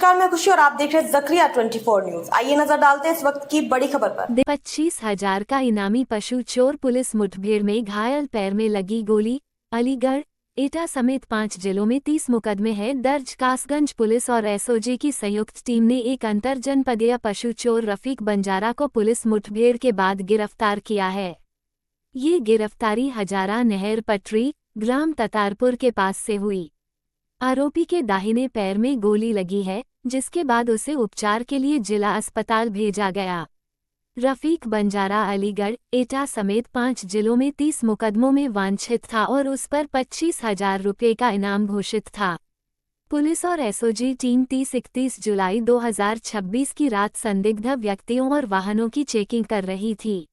नमस्कार, मैं खुशी और आप देख रहे हैं जकरिया 24 न्यूज। आइए नजर डालते हैं इस वक्त की बड़ी खबर पर। 25,000 का इनामी पशु चोर पुलिस मुठभेड़ में घायल, पैर में लगी गोली। अलीगढ़, एटा समेत 5 जिलों में 30 मुकदमे हैं दर्ज। कासगंज पुलिस और एसओजी की संयुक्त टीम ने एक अंतर जनपदीय पशु चोर रफीक बंजारा को पुलिस मुठभेड़ के बाद गिरफ्तार किया है। ये गिरफ्तारी हजारा नहर पटरी, ग्राम ततारपुर के पास से हुई। आरोपी के दाहिने पैर में गोली लगी है, जिसके बाद उसे उपचार के लिए जिला अस्पताल भेजा गया। रफीक बंजारा अलीगढ़, एटा समेत 5 जिलों में 30 मुकदमों में वांछित था और उस पर 25,000 रुपये का इनाम घोषित था। पुलिस और एसओजी टीम 30-31 जुलाई 2026 की रात संदिग्ध व्यक्तियों और वाहनों की चेकिंग कर रही थी।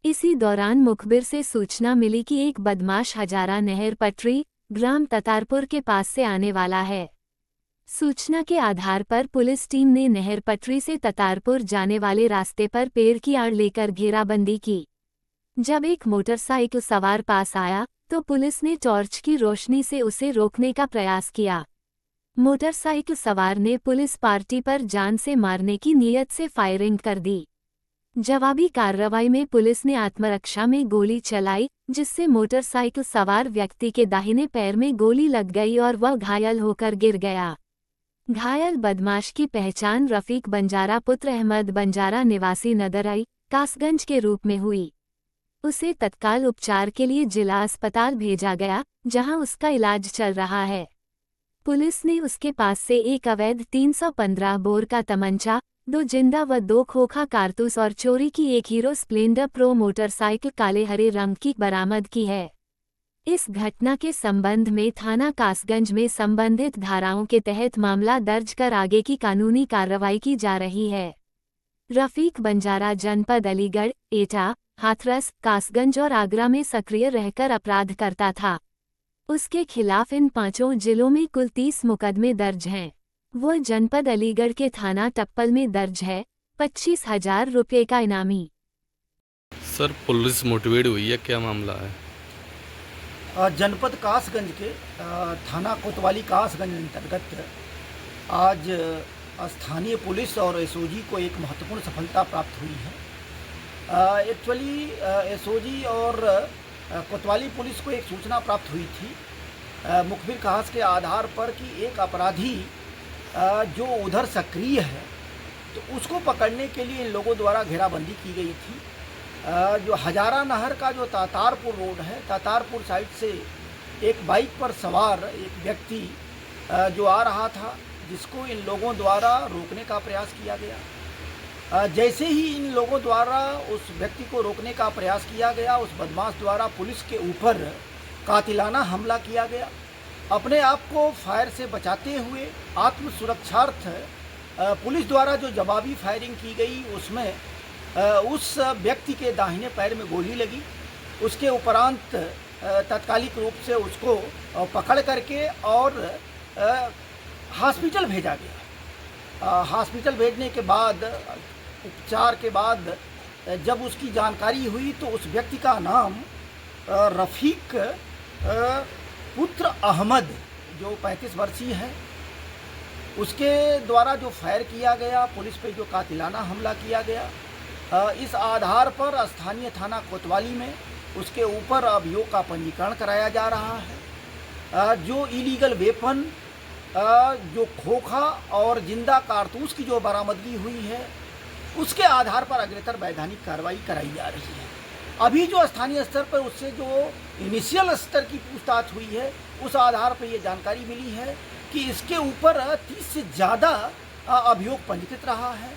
इसी दौरान मुखबिर से सूचना मिली कि एक बदमाश हजारा नहर पटरी, ग्राम ततारपुर के पास से आने वाला है। सूचना के आधार पर पुलिस टीम ने नहर पटरी से ततारपुर जाने वाले रास्ते पर पेड़ की आड़ लेकर घेराबंदी की। जब एक मोटरसाइकिल सवार पास आया तो पुलिस ने टॉर्च की रोशनी से उसे रोकने का प्रयास किया। मोटरसाइकिल सवार ने पुलिस पार्टी पर जान से मारने की नीयत से फायरिंग कर दी। जवाबी कार्रवाई में पुलिस ने आत्मरक्षा में गोली चलाई, जिससे मोटरसाइकिल सवार व्यक्ति के दाहिने पैर में गोली लग गई और वह घायल होकर गिर गया। घायल बदमाश की पहचान रफीक बंजारा पुत्र अहमद बंजारा निवासी नदरई, कासगंज के रूप में हुई। उसे तत्काल उपचार के लिए जिला अस्पताल भेजा गया, जहां उसका इलाज चल रहा है। पुलिस ने उसके पास से एक अवैध 315 बोर का तमंचा, 2 जिंदा व 2 खोखा कारतूस और चोरी की एक हीरो स्प्लेंडर प्रो मोटरसाइकिल काले हरे रंग की बरामद की है। इस घटना के संबंध में थाना कासगंज में संबंधित धाराओं के तहत मामला दर्ज कर आगे की कानूनी कार्रवाई की जा रही है। रफीक बंजारा जनपद अलीगढ़, एटा, हाथरस, कासगंज और आगरा में सक्रिय रहकर अपराध करता था। उसके खिलाफ इन 5 जिलों में कुल 30 मुकदमे दर्ज हैं। वो जनपद अलीगढ़ के थाना टप्पल में दर्ज है। 25,000 रुपये का इनामी। सर, पुलिस मुठभेड़ हुई है, क्या मामला है? जनपद कासगंज के थाना कोतवाली कासगंज अंतर्गत आज स्थानीय पुलिस और एसओजी को एक महत्वपूर्ण सफलता प्राप्त हुई है। एक्चुअली एसओजी और कोतवाली पुलिस को एक सूचना प्राप्त हुई थी मुखबिर के आधार के आधार पर कि एक अपराधी जो उधर सक्रिय है, तो उसको पकड़ने के लिए इन लोगों द्वारा घेराबंदी की गई थी। जो हजारा नहर का जो तातारपुर रोड है, तातारपुर साइड से एक बाइक पर सवार एक व्यक्ति जो आ रहा था, जिसको इन लोगों द्वारा रोकने का प्रयास किया गया। जैसे ही इन लोगों द्वारा उस व्यक्ति को रोकने का प्रयास किया गया, उस बदमाश द्वारा पुलिस के ऊपर कातिलाना हमला किया गया। अपने आप को फायर से बचाते हुए आत्म सुरक्षार्थ पुलिस द्वारा जो जवाबी फायरिंग की गई, उसमें उस व्यक्ति के दाहिने पैर में गोली लगी। उसके उपरांत तात्कालिक रूप से उसको पकड़ करके और हॉस्पिटल भेजा गया। हॉस्पिटल भेजने के बाद, उपचार के बाद जब उसकी जानकारी हुई तो उस व्यक्ति का नाम रफीक पुत्र अहमद, जो 35 वर्षीय है, उसके द्वारा जो फायर किया गया, पुलिस पे जो कातिलाना हमला किया गया, इस आधार पर स्थानीय थाना कोतवाली में उसके ऊपर अभियोग का पंजीकरण कराया जा रहा है। जो इलीगल वेपन, जो खोखा और जिंदा कारतूस की जो बरामदगी हुई है, उसके आधार पर अग्रेतर वैधानिक कार्रवाई कराई जा रही है। अभी जो स्थानीय स्तर पर उससे जो इनिशियल स्तर की पूछताछ हुई है, उस आधार पर ये जानकारी मिली है कि इसके ऊपर 30 से ज़्यादा अभियोग पंजीकृत रहा है,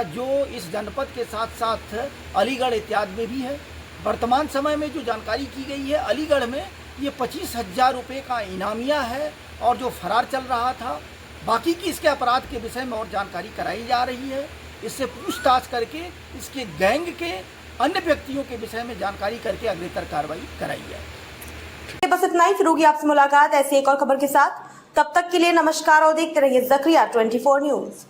जो इस जनपद के साथ साथ अलीगढ़ इत्यादि में भी है। वर्तमान समय में जो जानकारी की गई है, अलीगढ़ में ये 25,000 रुपये का इनामिया है और जो फरार चल रहा था। बाकी की इसके अपराध के विषय में और जानकारी कराई जा रही है। इससे पूछताछ करके इसके गैंग के अन्य व्यक्तियों के विषय में जानकारी करके अग्रेतर कार्रवाई कराई जाए। बस इतना ही, फिर होगी आपसे मुलाकात ऐसी एक और खबर के साथ। तब तक के लिए नमस्कार और देखते रहिए जकरिया 24 न्यूज।